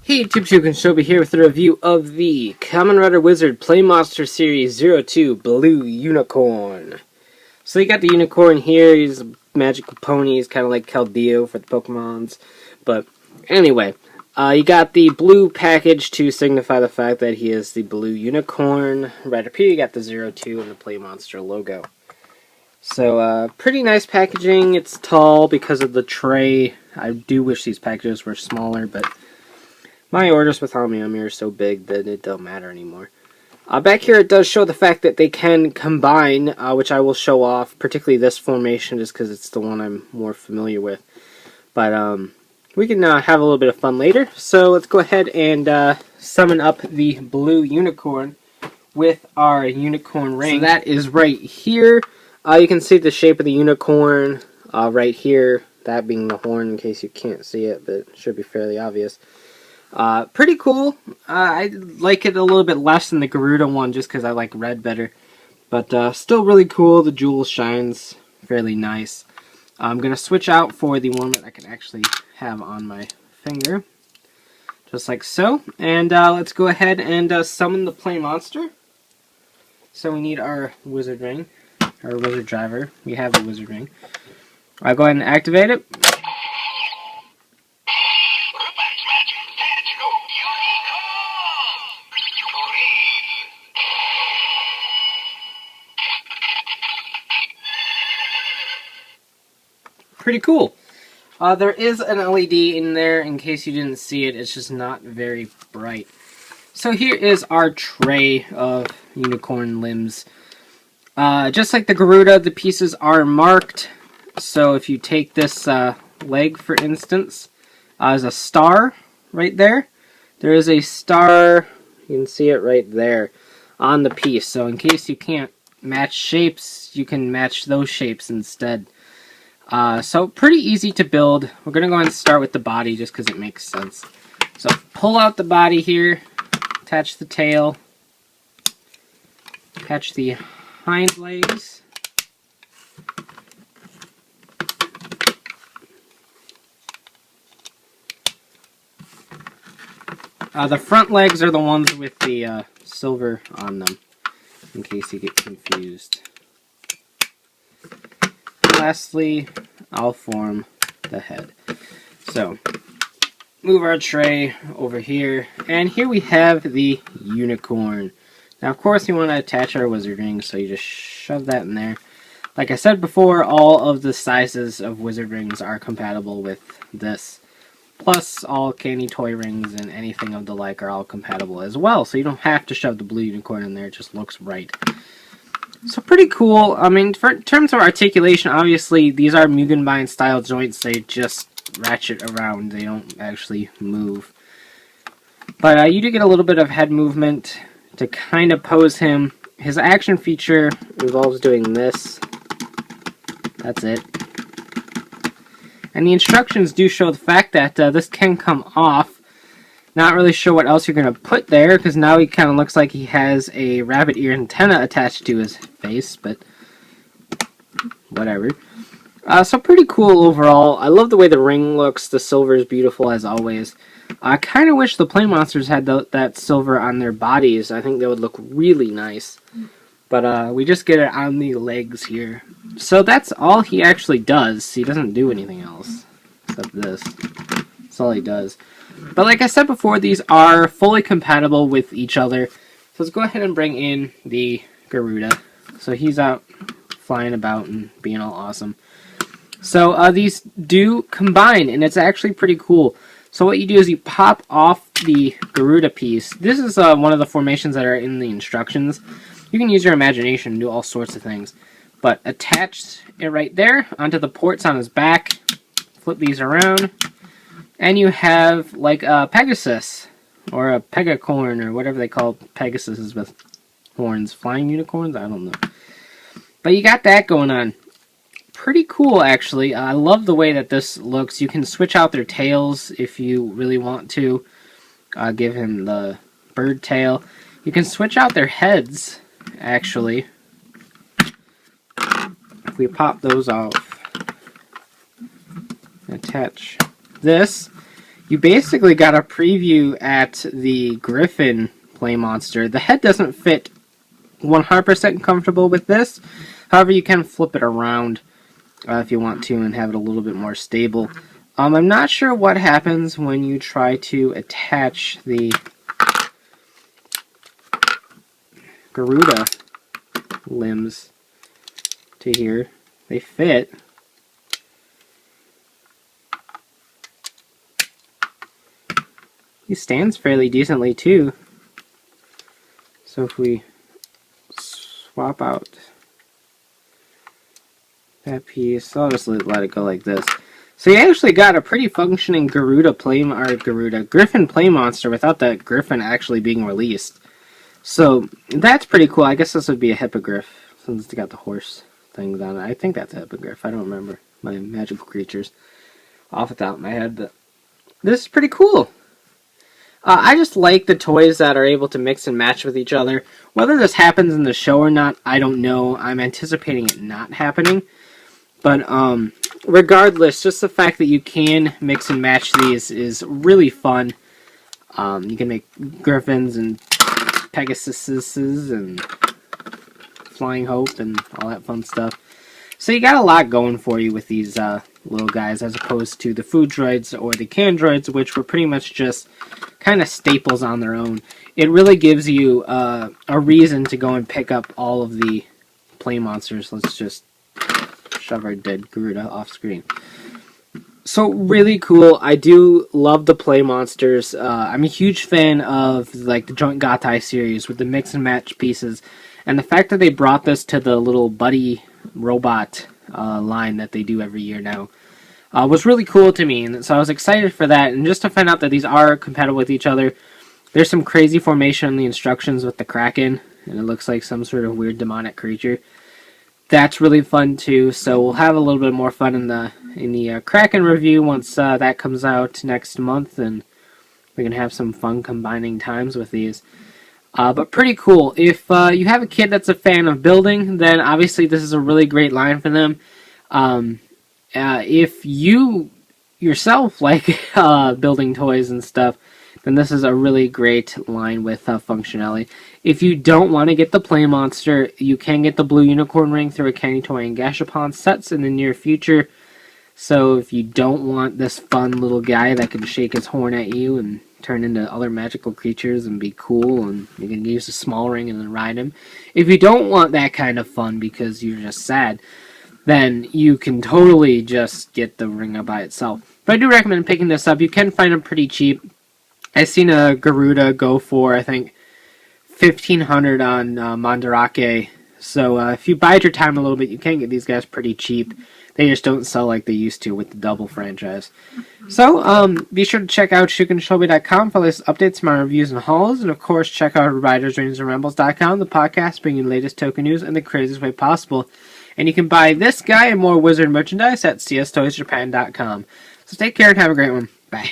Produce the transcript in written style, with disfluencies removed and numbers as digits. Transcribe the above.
Hey YouTube, Shobi here with a review of the Kamen Rider Wizard PlaMonster Series 02 Blue Unicorn. So you got the unicorn here, he's a magical pony, he's kind of like Caldeo for the Pokemons. But anyway, you got the blue package to signify the fact that he is the blue unicorn. Right up here you got the 02 and the PlaMonster logo. So pretty nice packaging, it's tall because of the tray. I do wish these packages were smaller, but my orders with Hami are so big that it don't matter anymore. Back here it does show the fact that they can combine, which I will show off, particularly this formation just because it's the one I'm more familiar with. But we can have a little bit of fun later. So let's go ahead and summon up the blue unicorn with our unicorn ring. So that is right here. You can see the shape of the unicorn right here, that being the horn in case you can't see it, but it should be fairly obvious. Pretty cool. I like it a little bit less than the Garuda one just because I like red better. But still really cool. The jewel shines fairly nice. I'm going to switch out for the one that I can actually have on my finger. Just like so. And let's go ahead and summon the PlaMonster. So we need our wizard ring. Our wizard driver. We have the wizard ring. I'll go ahead and activate it. Pretty cool. There is an LED in there in case you didn't see it. It's just not very bright. So here is our tray of unicorn limbs. Just like the Garuda, the pieces are marked. So if you take this leg, for instance, there's a star right there. There is a star, you can see it right there on the piece. So in case you can't match shapes, you can match those shapes instead. So pretty easy to build. We're going to go ahead and start with the body just because it makes sense. So pull out the body here, attach the tail, attach the hind legs, the front legs are the ones with the silver on them, in case you get confused. Lastly, I'll form the head. So, move our tray over here, and here we have the unicorn. Now, of course, we want to attach our wizard ring, so you just shove that in there. Like I said before, all of the sizes of wizard rings are compatible with this. Plus, all candy toy rings and anything of the like are all compatible as well, so you don't have to shove the blue unicorn in there, it just looks right. So pretty cool. I mean, in terms of articulation, obviously these are Mugenbine style joints. They just ratchet around. They don't actually move. But you do get a little bit of head movement to kind of pose him. His action feature involves doing this. That's it. And the instructions do show the fact that this can come off. Not really sure what else you're going to put there, because now he kind of looks like he has a rabbit ear antenna attached to his face, but whatever. So pretty cool overall. I love the way the ring looks. The silver is beautiful as always. I kind of wish the PlaMonsters had that silver on their bodies. I think they would look really nice. But we just get it on the legs here. So that's all he actually does. He doesn't do anything else except this. That's all he does. But like I said before, these are fully compatible with each other. So let's go ahead and bring in the Garuda. So he's out flying about and being all awesome. So these do combine, and it's actually pretty cool. So what you do is you pop off the Garuda piece. This is one of the formations that are in the instructions. You can use your imagination and do all sorts of things. But attach it right there onto the ports on his back. Flip these around. And you have like a Pegasus, or a Pegacorn, or whatever they call Pegasuses with horns. Flying unicorns? I don't know. But you got that going on. Pretty cool, actually. I love the way that this looks. You can switch out their tails if you really want to. Give him the bird tail. You can switch out their heads, actually. If we pop those off, attach this, you basically got a preview at the Griffin PlaMonster. The head doesn't fit 100% comfortable with this. However, you can flip it around if you want to and have it a little bit more stable. I'm not sure what happens when you try to attach the Garuda limbs to here. They fit. He stands fairly decently too. So if we swap out that piece, I'll just let it go like this. So you actually got a pretty functioning Griffin PlaMonster without that Griffin actually being released. So that's pretty cool. I guess this would be a Hippogryph since it's got the horse things on it. I think that's a Hippogryph. I don't remember my magical creatures off the top of my head, but this is pretty cool. I just like the toys that are able to mix and match with each other. Whether this happens in the show or not, I don't know. I'm anticipating it not happening. But regardless, just the fact that you can mix and match these is really fun. You can make Griffins and Pegasuses and Flying Hope and all that fun stuff. So you got a lot going for you with these little guys as opposed to the food droids or the can droids, which were pretty much just kind of staples on their own. It really gives you a reason to go and pick up all of the PlaMonsters. Let's just shove our dead Garuda off screen. So really cool. I do love the PlaMonsters. I'm a huge fan of like the Joint Gattai series with the mix and match pieces, and the fact that they brought this to the little buddy robot line that they do every year now was really cool to me, and so I was excited for that. And just to find out that these are compatible with each other. There's some crazy formation in the instructions with the Kraken, and it looks like some sort of weird demonic creature. That's really fun too. So we'll have a little bit more fun in the Kraken review once that comes out next month, and we can have some fun combining times with these. But pretty cool. If you have a kid that's a fan of building, then obviously this is a really great line for them. If you yourself like building toys and stuff, then this is a really great line with functionality. If you don't want to get the PlaMonster, you can get the Blue Unicorn Ring through a Candy Toy and Gashapon sets in the near future. So if you don't want this fun little guy that can shake his horn at you and turn into other magical creatures and be cool, and you can use a small ring and then ride him. If you don't want that kind of fun because you're just sad, then you can totally just get the ring by itself. But I do recommend picking this up. You can find them pretty cheap. I've seen a Garuda go for, I think, $1,500 on Mandarake. So if you bide your time a little bit, you can get these guys pretty cheap. They just don't sell like they used to with the Double franchise. So be sure to check out ShukenShobi.com for latest updates, my reviews and hauls. And of course, check out RidersRangersAndRambles.com, the podcast bringing you the latest token news in the craziest way possible. And you can buy this guy and more Wizard merchandise at cstoysjapan.com. So take care and have a great one. Bye.